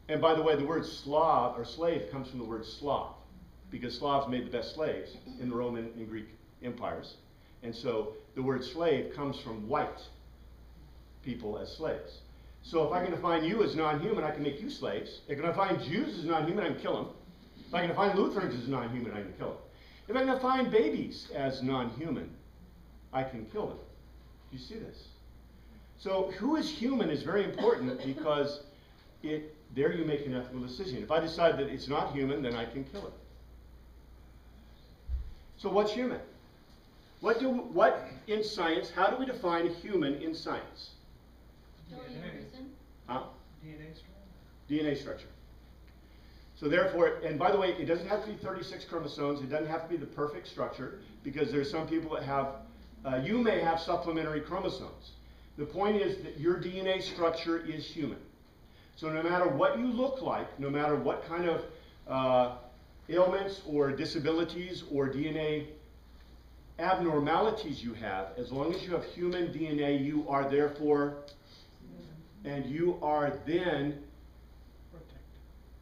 And by the way, the word Slav or slave comes from the word Slav, because Slavs made the best slaves in the Roman and Greek empires. And so the word slave comes from white people as slaves. So if I can define you as non-human, I can make you slaves. If I can define Jews as non-human, I can kill them. If I can define Lutherans as non-human, I can kill them. If I can define babies as non-human, I can kill them. Do you see this? So who is human is very important, because there you make an ethical decision. If I decide that it's not human, then I can kill it. So what's human? What in science, how do we define human in science? Huh? DNA structure. DNA structure. So therefore, and by the way, it doesn't have to be 36 chromosomes. It doesn't have to be the perfect structure, because there's some people that have, you may have supplementary chromosomes. The point is that your DNA structure is human. So no matter what you look like, no matter what kind of ailments or disabilities or DNA abnormalities you have, as long as you have human DNA, you are therefore, and you are then,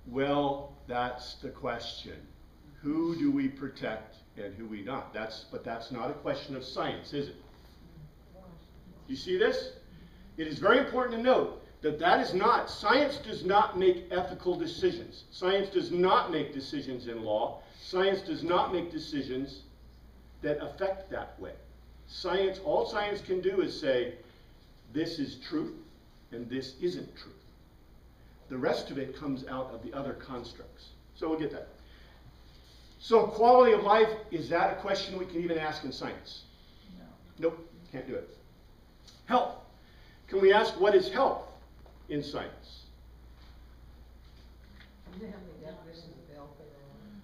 well, that's the question. Who do we protect and who we not? But that's not a question of science, is it? You see this? It is very important to note that is not, science does not make ethical decisions. Science does not make decisions in law. Science does not make decisions that affect that way. Science, all science can do is say, this is truth and this isn't truth. The rest of it comes out of the other constructs. So we'll get that. So quality of life, is that a question we can even ask in science? No. Nope, can't do it. Health. Can we ask what is health in science?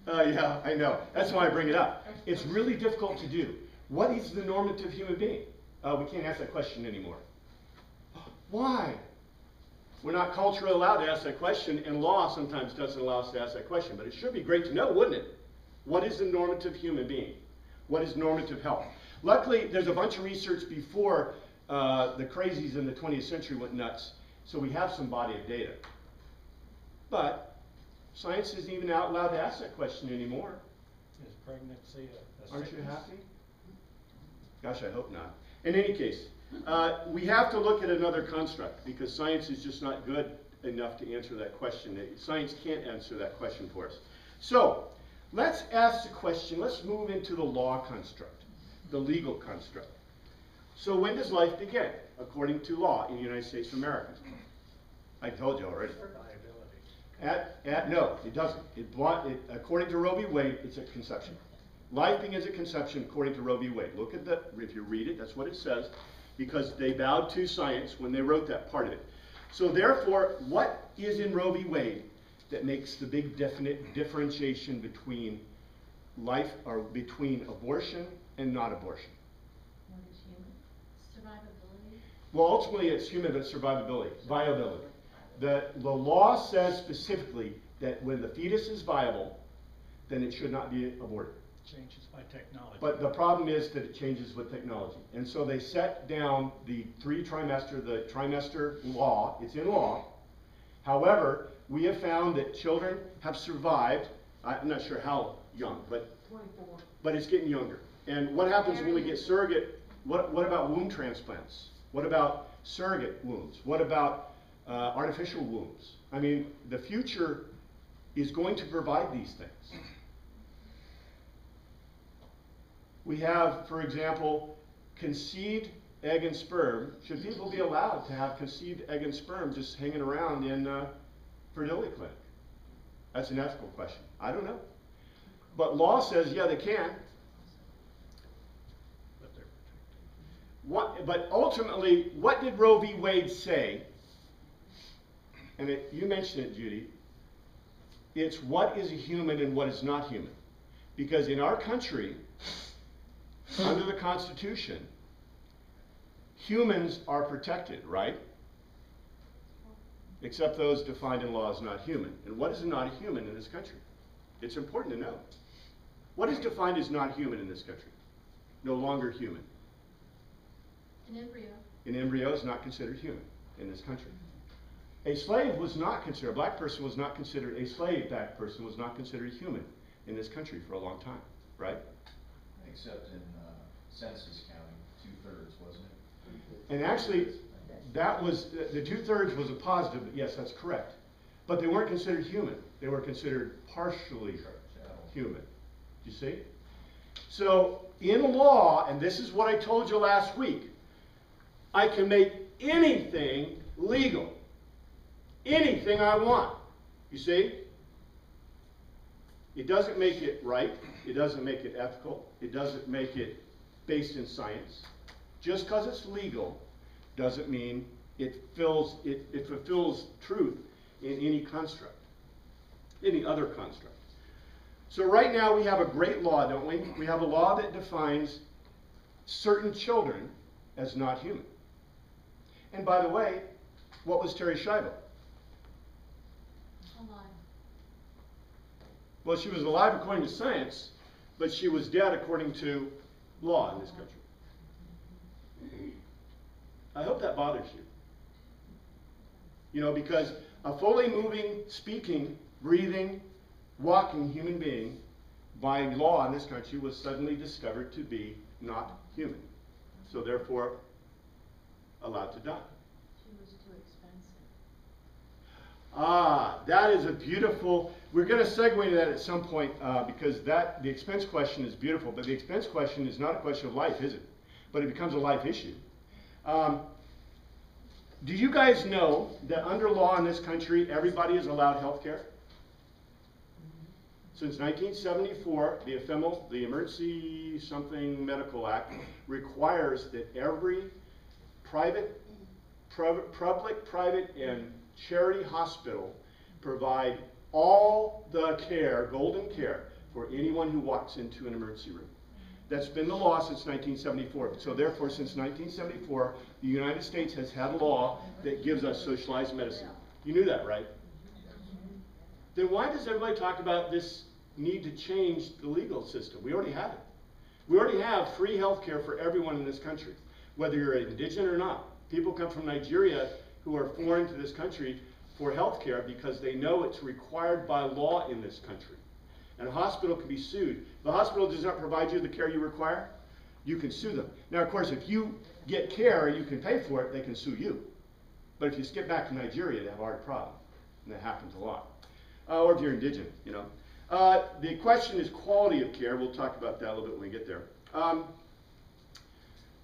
Yeah, I know. That's why I bring it up. It's really difficult to do. What is the normative human being? We can't ask that question anymore. Why? We're not culturally allowed to ask that question, and law sometimes doesn't allow us to ask that question. But it should be great to know, wouldn't it? What is the normative human being? What is normative health? Luckily, there's a bunch of research before the crazies in the 20th century went nuts, so we have some body of data. But science isn't even out allowed to ask that question anymore. Is pregnancy a Aren't you sickness? happy? Gosh, I hope not. In any case, we have to look at another construct, because science is just not good enough to answer that question. Science can't answer that question for us. So let's ask the question, let's move into the law construct, the legal construct. So when does life begin, according to law in the United States of America? I told you already. No, it doesn't. According to Roe v. Wade, it's at conception. Life begins at conception according to Roe v. Wade. Look at if you read it, that's what it says, because they bowed to science when they wrote that part of it. So therefore, what is in Roe v. Wade that makes the big definite differentiation between life, or between abortion and not abortion? What is human? Survivability? Well, ultimately it's human, but survivability, viability. The law says specifically that when the fetus is viable, then it should not be aborted. Changes by technology. But the problem is that it changes with technology. And so they set down the trimester law. It's in law. However, we have found that children have survived. I'm not sure how young, but 24. But it's getting younger. And what happens when we get surrogate? What about womb transplants? What about surrogate wombs? What about artificial wombs? I mean, the future is going to provide these things. We have, for example, conceived egg and sperm. Should people be allowed to have conceived egg and sperm just hanging around in a fertility clinic? That's an ethical question. I don't know. But law says, yeah, they can. But they're protected. But ultimately, what did Roe v. Wade say? And you mentioned it, Judy. It's what is a human and what is not human. Because in our country, under the Constitution, humans are protected, right? Except those defined in law as not human. And what is not a human in this country? It's important to know. What is defined as not human in this country? No longer human. An embryo. An embryo is not considered human in this country. A slave was not considered, a black person was not considered, a slave black person was not considered human in this country for a long time, right? Except in census counting, 2/3, wasn't it? And actually, that was, the 2/3 was a positive, but yes, that's correct. But they weren't considered human. They were considered partially human. You see? So, in law, and this is what I told you last week, I can make anything legal. Anything I want. You see? It doesn't make it right. It doesn't make it ethical. It doesn't make it based in science. Just because it's legal doesn't mean it fulfills truth in any construct, any other construct. So right now we have a great law, don't we? We have a law that defines certain children as not human. And by the way, what was Terri Schiavo? Alive. Well, she was alive according to science, but she was dead according to law in this country. I hope that bothers you. You know, because a fully moving, speaking, breathing, walking human being, by law in this country, was suddenly discovered to be not human. So therefore, allowed to die. She was too expensive. Ah, that is a beautiful, we're going to segue into that at some point because the expense question is beautiful, but the expense question is not a question of life, is it? But it becomes a life issue. Do you guys know that under law in this country, everybody is allowed health care? Since 1974, the EFEML, the Emergency Something Medical Act, requires that every public, private, and charity hospital provide all the care, golden care, for anyone who walks into an emergency room. That's been the law since 1974. So therefore, since 1974, the United States has had a law that gives us socialized medicine. You knew that, right? Then why does everybody talk about this need to change the legal system? We already have it. We already have free health care for everyone in this country, whether you're indigenous or not. People come from Nigeria who are foreign to this country for health care because they know it's required by law in this country. And a hospital can be sued. If the hospital does not provide you the care you require, you can sue them. Now, of course, if you get care and you can pay for it, they can sue you. But if you skip back to Nigeria, they have a hard problem. And that happens a lot. Or if you're indigenous, you know. The question is quality of care. We'll talk about that a little bit when we get there.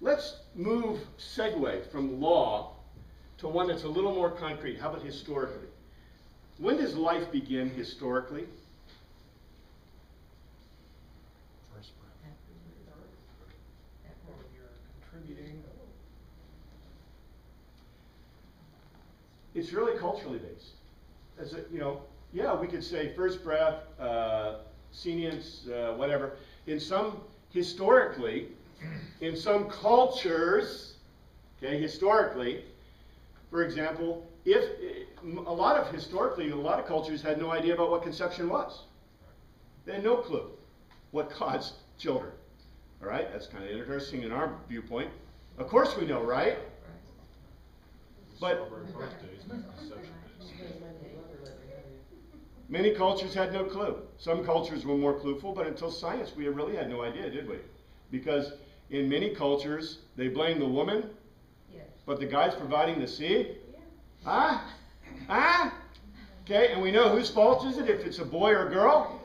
Let's segue from law to one that's a little more concrete. How about historically? When does life begin historically? First breath. When you're contributing. It's really culturally based. As a, you know, yeah, we could say first breath, sentience, whatever. In some, historically, in some cultures, okay, historically, for example, historically, a lot of cultures had no idea about what conception was. They had no clue what caused children. All right, that's kind of interesting in our viewpoint. Of course we know, right? But many cultures had no clue. Some cultures were more clueful, but until science, we really had no idea, did we? Because in many cultures, they blame the woman, but the guy's providing the seed. Huh? Huh? Okay, and we know whose fault is it if it's a boy or a girl?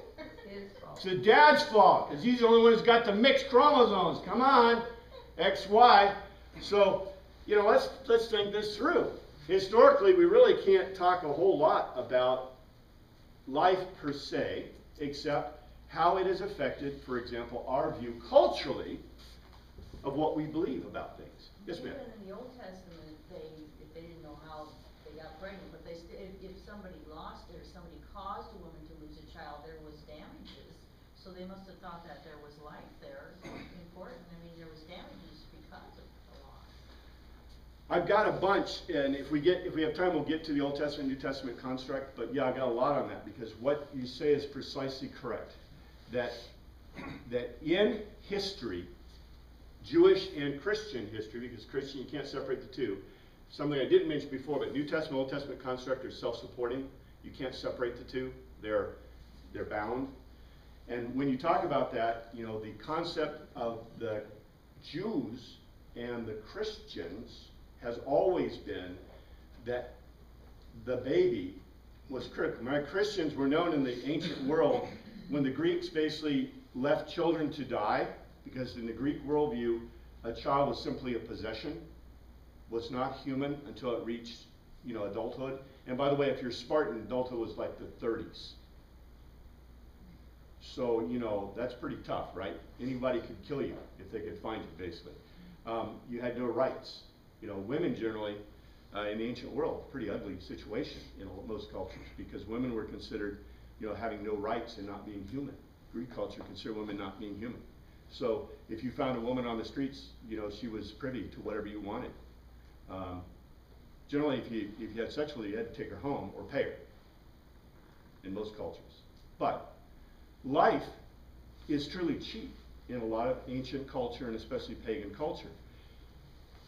It's the dad's fault, because he's the only one who's got the mixed chromosomes. Come on, XY. So, you know, let's think this through. Historically, we really can't talk a whole lot about life per se, except how it has affected, for example, our view culturally of what we believe about things. Yes, ma'am. Even in the Old Testament, if they didn't know how they got pregnant, but if somebody lost it or somebody caused a woman to lose a child, there was damages. So they must have thought that there was life there. Important. I mean, there was damages because of the loss. I've got a bunch, and if we have time, we'll get to the Old Testament, New Testament construct. But yeah, I got a lot on that because what you say is precisely correct. That in history, Jewish and Christian history, because Christian you can't separate the two, something I didn't mention before, but New Testament, Old Testament construct are self-supporting. You can't separate the two. They're bound. And when you talk about that, you know, the concept of the Jews and the Christians has always been that the baby was critical. Right? Christians were known in the ancient world when the Greeks basically left children to die, because in the Greek worldview, a child was simply a possession, was not human until it reached, you know, adulthood. And by the way, if you're Spartan, adulthood was like the 30s. So, you know, that's pretty tough, right? Anybody could kill you if they could find you, basically. You had no rights. You know, women generally, in the ancient world, pretty ugly situation in most cultures, because women were considered, you know, having no rights and not being human. Greek culture considered women not being human. So if you found a woman on the streets, you know, she was privy to whatever you wanted. Generally, if you had sex with her, you had to take her home or pay her in most cultures. But life is truly cheap in a lot of ancient culture, and especially pagan culture,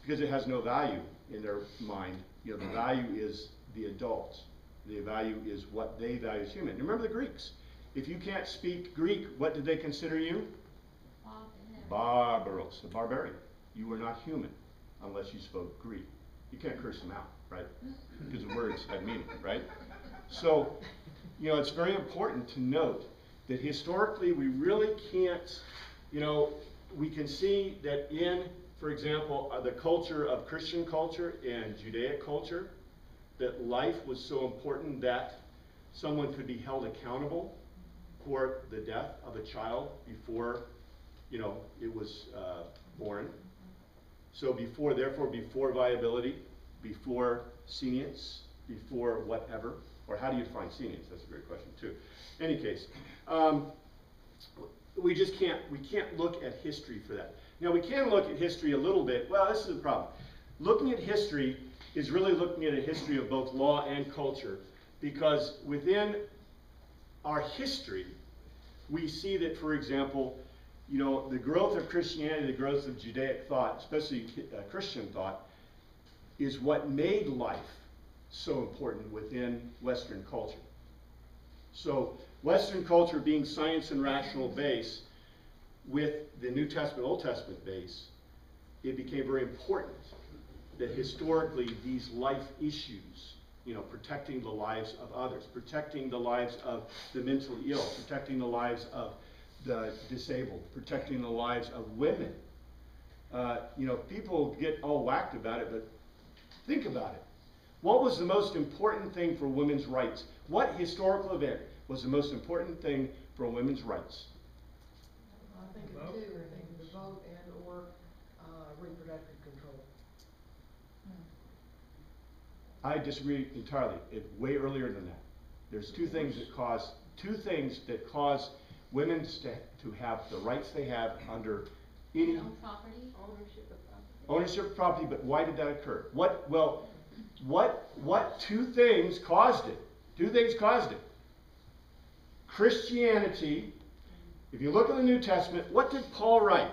because it has no value in their mind. You know, the value is the adults. The value is what they value as human. Remember the Greeks. If you can't speak Greek, what did they consider you? Barbaros, a barbarian. You were not human unless you spoke Greek. You can't curse them out, right? Because the words had meaning, right? So, you know, it's very important to note that historically we really can't, you know, we can see that in, for example, the culture of Christian culture and Judaic culture, that life was so important that someone could be held accountable for the death of a child before, you know, it was born. So therefore before viability, before senience, before whatever, or how do you define senience? That's a great question too. In any case, we can't look at history for that. Now we can look at history a little bit. Well, this is the problem. Looking at history is really looking at a history of both law and culture, because within our history, we see that, for example, you know, the growth of Christianity, the growth of Judaic thought, especially Christian thought, is what made life so important within Western culture. So Western culture being science and rational base, with the New Testament, Old Testament base, it became very important that historically these life issues, you know, protecting the lives of others, protecting the lives of the mentally ill, protecting the lives of the disabled, protecting the lives of women. You know, people get all whacked about it, but think about it. What was the most important thing for women's rights? What historical event was the most important thing for women's rights? I think of two. I think of the vote and or reproductive control. I disagree entirely. Way earlier than that. There's two things that cause women to have the rights they have under any property, ownership of property. ownership of property. But why did that occur? What two things caused it? Two things caused it. Christianity. If you look at the New Testament, what did Paul write?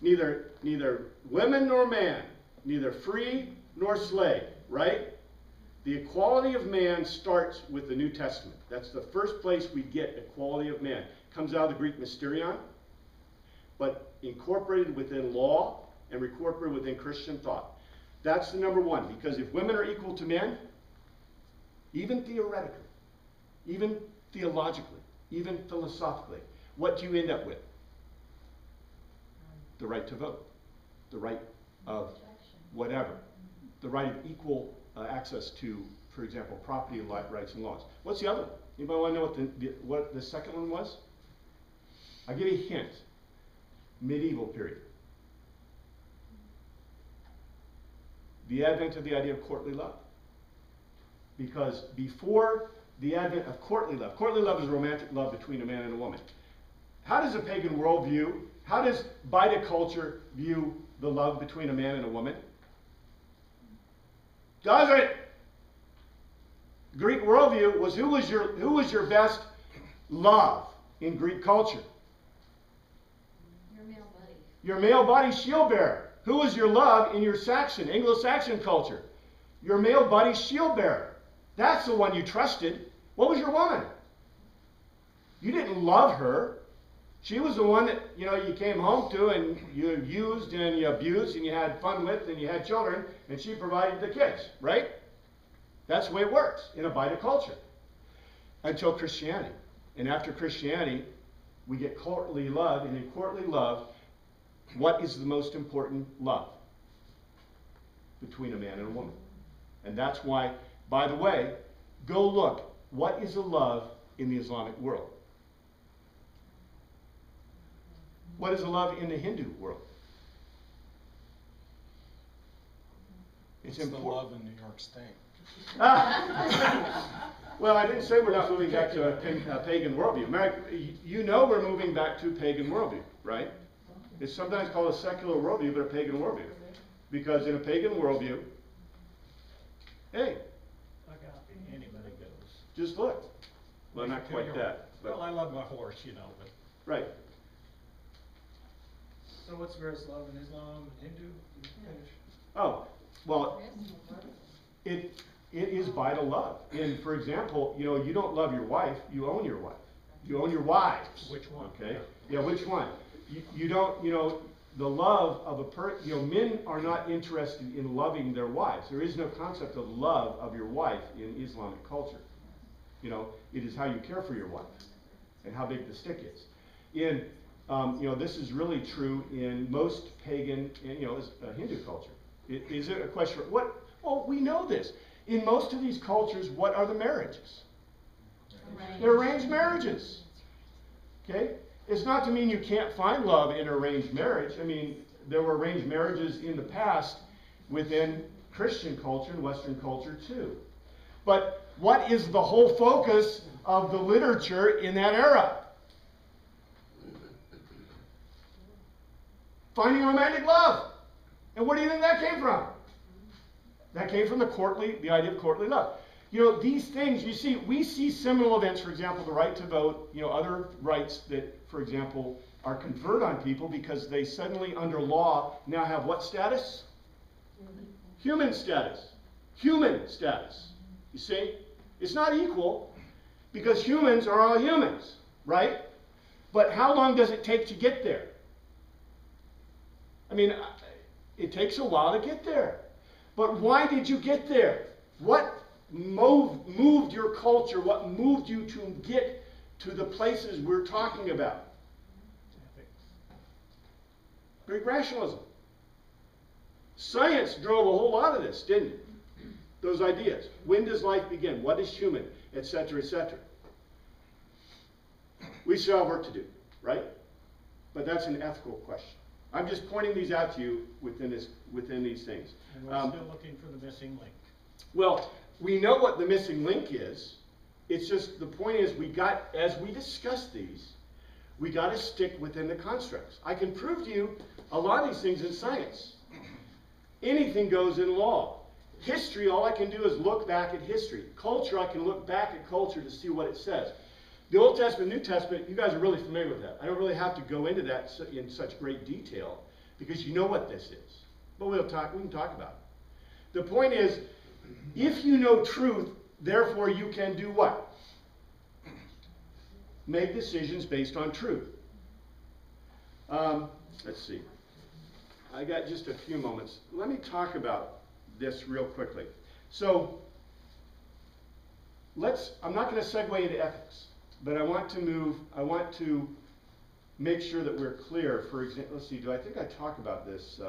Neither women nor man, neither free nor slave, right? The equality of man starts with the New Testament. That's the first place we get equality of man. It comes out of the Greek mysterion, but incorporated within law and incorporated within Christian thought. That's the number one, because if women are equal to men, even theoretically, even theologically, even philosophically, what do you end up with? The right to vote, the right of whatever, the right of equal access to, for example, property rights and laws. What's the other one? Anybody want to know what the second one was? I'll give you a hint. Medieval period. The advent of the idea of courtly love. Because before the advent of courtly love is romantic love between a man and a woman. How does a pagan world view, how does Bida culture view the love between a man and a woman? Doesn't. Greek worldview was who was your best love in Greek culture? Your male buddy. Your male body shield bearer. Who was your love in your Anglo-Saxon culture? Your male buddy shield bearer. That's the one you trusted. What was your woman? You didn't love her. She was the one that, you know, you came home to and you used and you abused and you had fun with and you had children, and she provided the kids, right? That's the way it works in a Bida culture. Until Christianity. And after Christianity, we get courtly love, and in courtly love, what is the most important love? Between a man and a woman. And that's why, by the way, go look. What is a love in the Islamic world? What is a love in the Hindu world? It's the important. love in New York State. Well, I didn't say we're not moving back to a pagan worldview. You know we're moving back to pagan worldview, right? It's sometimes called a secular worldview, but a pagan worldview. Because in a pagan worldview, hey, Anybody goes. just look. Well, not quite that. But, Well, I love my horse, you know, but. right. So what's the greatest love in Islam and Hindu? You finish. Oh, well, it is vital love. And for example, you know, you don't love your wife, you own your wife. You own your wives. Which one? Okay? Yeah, which one? You don't, you know, the love of you know, men are not interested in loving their wives. There is no concept of love of your wife in Islamic culture. You know, it is how you care for your wife and how big the stick is. In, you know, this is really true in most pagan and, you know, Hindu culture. Is it a question of what? Well, we know this. In most of these cultures, what are the marriages? They're arranged marriages. Okay? It's not to mean you can't find love in arranged marriage. I mean, there were arranged marriages in the past within Christian culture and Western culture too. But what is the whole focus of the literature in that era? Finding romantic love. And where do you think that came from? That came from the idea of courtly love. You know, these things, you see, we see seminal events, for example, the right to vote, you know, other rights that, for example, are conferred on people because they suddenly, under law, now have what status? Human status. Human status. You see? It's not equal because humans are all humans, right? But how long does it take to get there? I mean, it takes a while to get there. But why did you get there? What moved your culture? What moved you to get to the places we're talking about? Greek rationalism. Science drove a whole lot of this, didn't it? Those ideas. When does life begin? What is human? Etc., etc. We still have work to do, right? But that's an ethical question. I'm just pointing these out to you within these things. And we're still looking for the missing link. Well, we know what the missing link is. It's just, the point is, as we discuss these, we got to stick within the constructs. I can prove to you a lot of these things in science. Anything goes in law. History, all I can do is look back at history. Culture, I can look back at culture to see what it says. The Old Testament, New Testament, you guys are really familiar with that. I don't really have to go into that in such great detail because you know what this is. But we can talk about it. The point is, if you know truth, therefore you can do what? Make decisions based on truth. Let's see. I got just a few moments. Let me talk about this real quickly. So, I'm not going to segue into ethics, but I want to make sure that we're clear. For example, let's see, I think I talk about this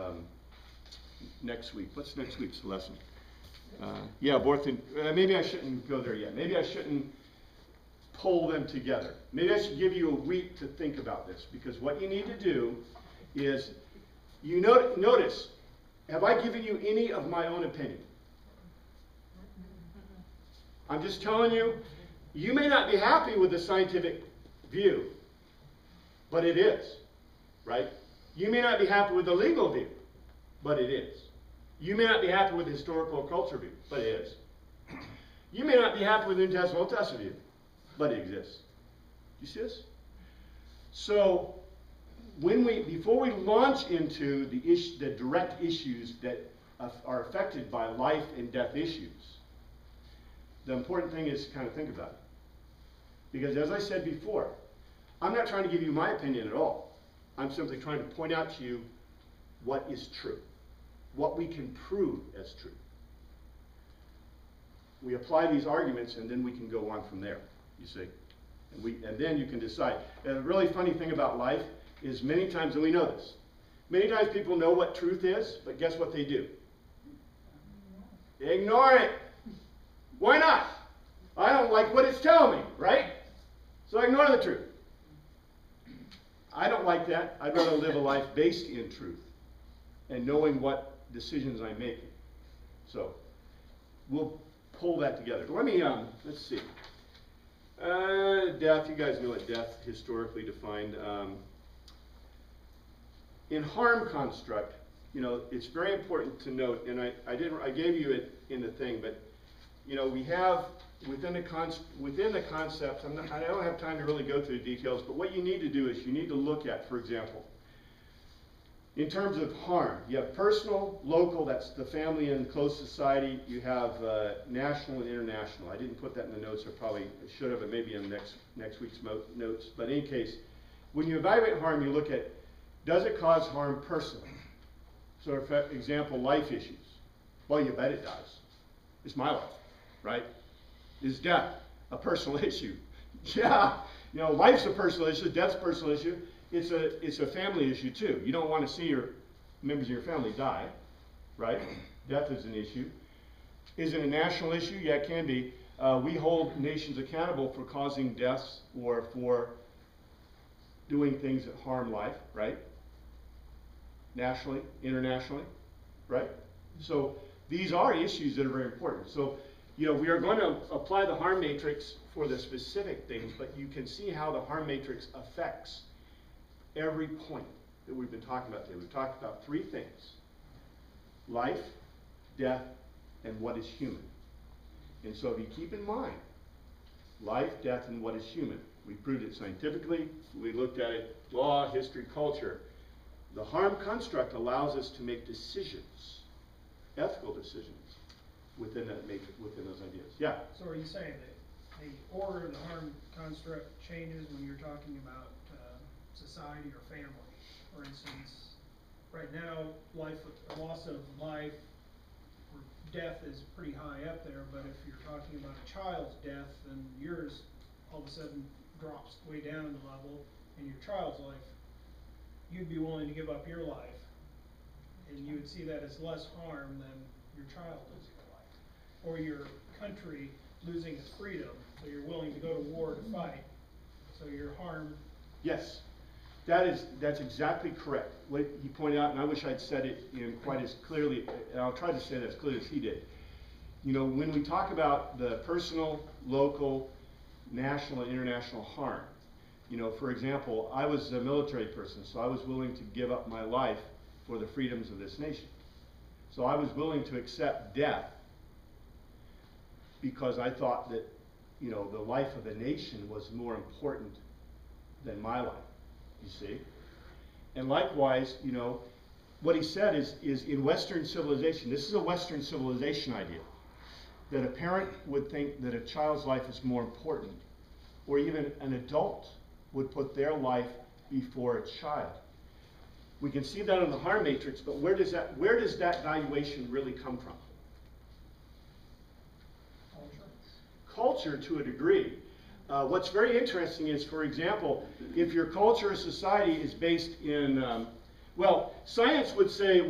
next week. What's next week's lesson? Yeah, maybe I shouldn't go there yet. Maybe I shouldn't pull them together. Maybe I should give you a week to think about this, because what you need to do is, notice, have I given you any of my own opinion? I'm just telling you, you may not be happy with the scientific view, but it is, right? You may not be happy with the legal view, but it is. You may not be happy with the historical or cultural view, but it is. You may not be happy with the New Testament, Old Testament view, but it exists. Do you see this? So, before we launch into the direct issues that are affected by life and death issues, the important thing is to kind of think about it. Because as I said before, I'm not trying to give you my opinion at all. I'm simply trying to point out to you what is true, what we can prove as true. We apply these arguments and then we can go on from there, you see. And then you can decide. And the really funny thing about life is many times, and we know this, many times people know what truth is, but guess what they do? They ignore it. Why not? I don't like what it's telling me, right? So I ignore the truth. I don't like that. I'd rather live a life based in truth and knowing what decisions I'm making. So we'll pull that together. Let me, let's see. Death, you guys know what death historically defined. In harm construct, you know, it's very important to note, and I gave you it in the thing, but you know, we have within the concepts. I don't have time to really go through the details, but what you need to do is you need to look at, for example, in terms of harm, you have personal, local, that's the family and close society. You have national and international. I didn't put that in the notes. I probably should have, but maybe in next week's notes. But in any case, when you evaluate harm, you look at, does it cause harm personally? So, for example, life issues. Well, you bet it does. It's my life, right? Is death a personal issue? Yeah, you know, life's a personal issue, death's a personal issue. It's a family issue too. You don't want to see your members of your family die, right? Death is an issue. Is it a national issue? Yeah, it can be. We hold nations accountable for causing deaths or for doing things that harm life, right? Nationally, internationally, right? So these are issues that are very important. So, you know, we are going to apply the harm matrix for the specific things, but you can see how the harm matrix affects every point that we've been talking about today. We've talked about three things: life, death, and what is human. And so if you keep in mind life, death, and what is human, we proved it scientifically, we looked at it, law, history, culture. The harm construct allows us to make decisions, ethical decisions, within that matrix, within those ideas. Yeah? So are you saying that the order of the harm construct changes when you're talking about society or family? For instance, right now, loss of life or death is pretty high up there, but if you're talking about a child's death, then yours all of a sudden drops way down in the level, and your child's life, you'd be willing to give up your life, and you would see that as less harm than your child losing a life, or your country losing its freedom, so you're willing to go to war to fight, so your harm. Yes, that's exactly correct. What he pointed out, and I wish I'd said it in quite as clearly, and I'll try to say it as clearly as he did. You know, when we talk about the personal, local, national, and international harm, you know, for example, I was a military person, so I was willing to give up my life for the freedoms of this nation. So I was willing to accept death because I thought that, you know, the life of the nation was more important than my life, you see. And likewise, you know, what he said is in Western civilization, this is a Western civilization idea, that a parent would think that a child's life is more important, or even an adult would put their life before a child. We can see that in the harm matrix, but where does that valuation really come from? Culture to a degree. What's very interesting is, for example, if your culture or society is based in, well, science would say,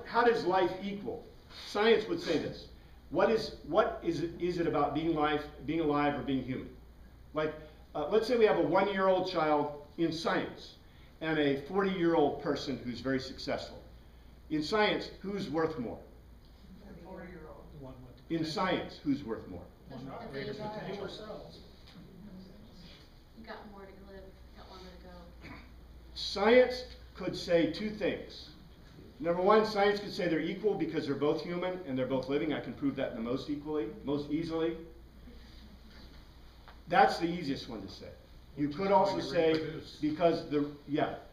how does life equal? Science would say this. What is it about being alive or being human? Like, let's say we have a 1-year-old child in science and a 40-year-old person who's very successful. In science, who's worth more? The 40-year-old. In science, who's worth more? Potential cells. You got more to live, got longer to go. Science could say two things. Number one, science could say they're equal because they're both human and they're both living. I can prove that the most easily. That's the easiest one to say. You Which could is also going to say, reproduce. because the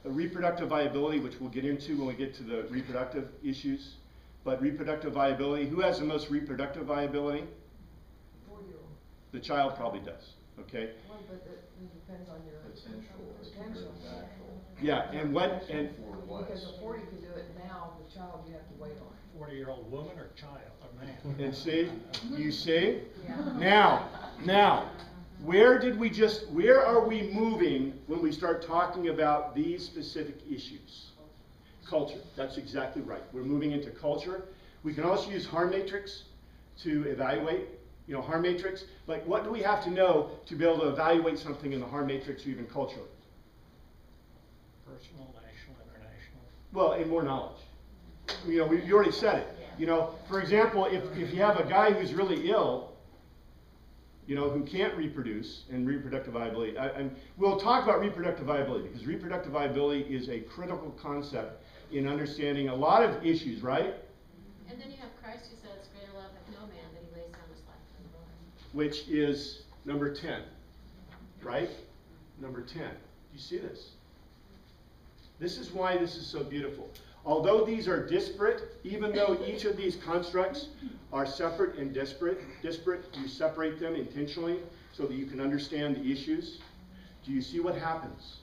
reproductive viability, which we'll get into when we get to the reproductive issues, but reproductive viability, who has the most reproductive viability? 4-year-old. The child probably does, okay? Well, but it depends on your. Potential as compared Potential. to actual. Yeah, and what, and, For Because less. a 40 can do it now, the child you have to wait on. 40-year-old woman or child, or man? and see, you see? Yeah. Now, where are we moving when we start talking about these specific issues? Culture, that's exactly right. We're moving into culture. We can also use harm matrix to evaluate, harm matrix. Like, what do we have to know to be able to evaluate something in the harm matrix or even culturally? Personal, national, international. Well, and more knowledge. You already said it. For example, if you have a guy who's really ill, who can't reproduce and reproductive viability, and we'll talk about reproductive viability because reproductive viability is a critical concept in understanding a lot of issues, right? And then you have Christ who says, greater love hath no man that he lays down his life for the brother. Which is number 10, right? Number 10. Do you see this? This is why this is so beautiful. Although these are disparate, even though each of these constructs are separate and disparate, you separate them intentionally so that you can understand the issues. Do you see what happens?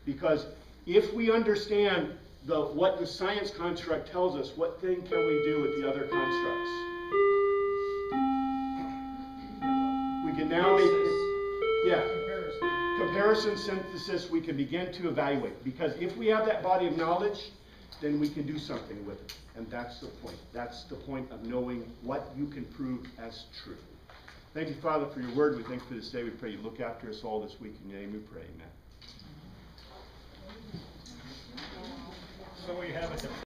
Because if we understand what the science construct tells us, what thing can we do with the other constructs? We can now make, comparison, synthesis, we can begin to evaluate. Because if we have that body of knowledge, then we can do something with it. And that's the point. That's the point of knowing what you can prove as true. Thank you, Father, for your word. We thank you for this day. We pray you look after us all this week. In your name we pray. Amen. So we have a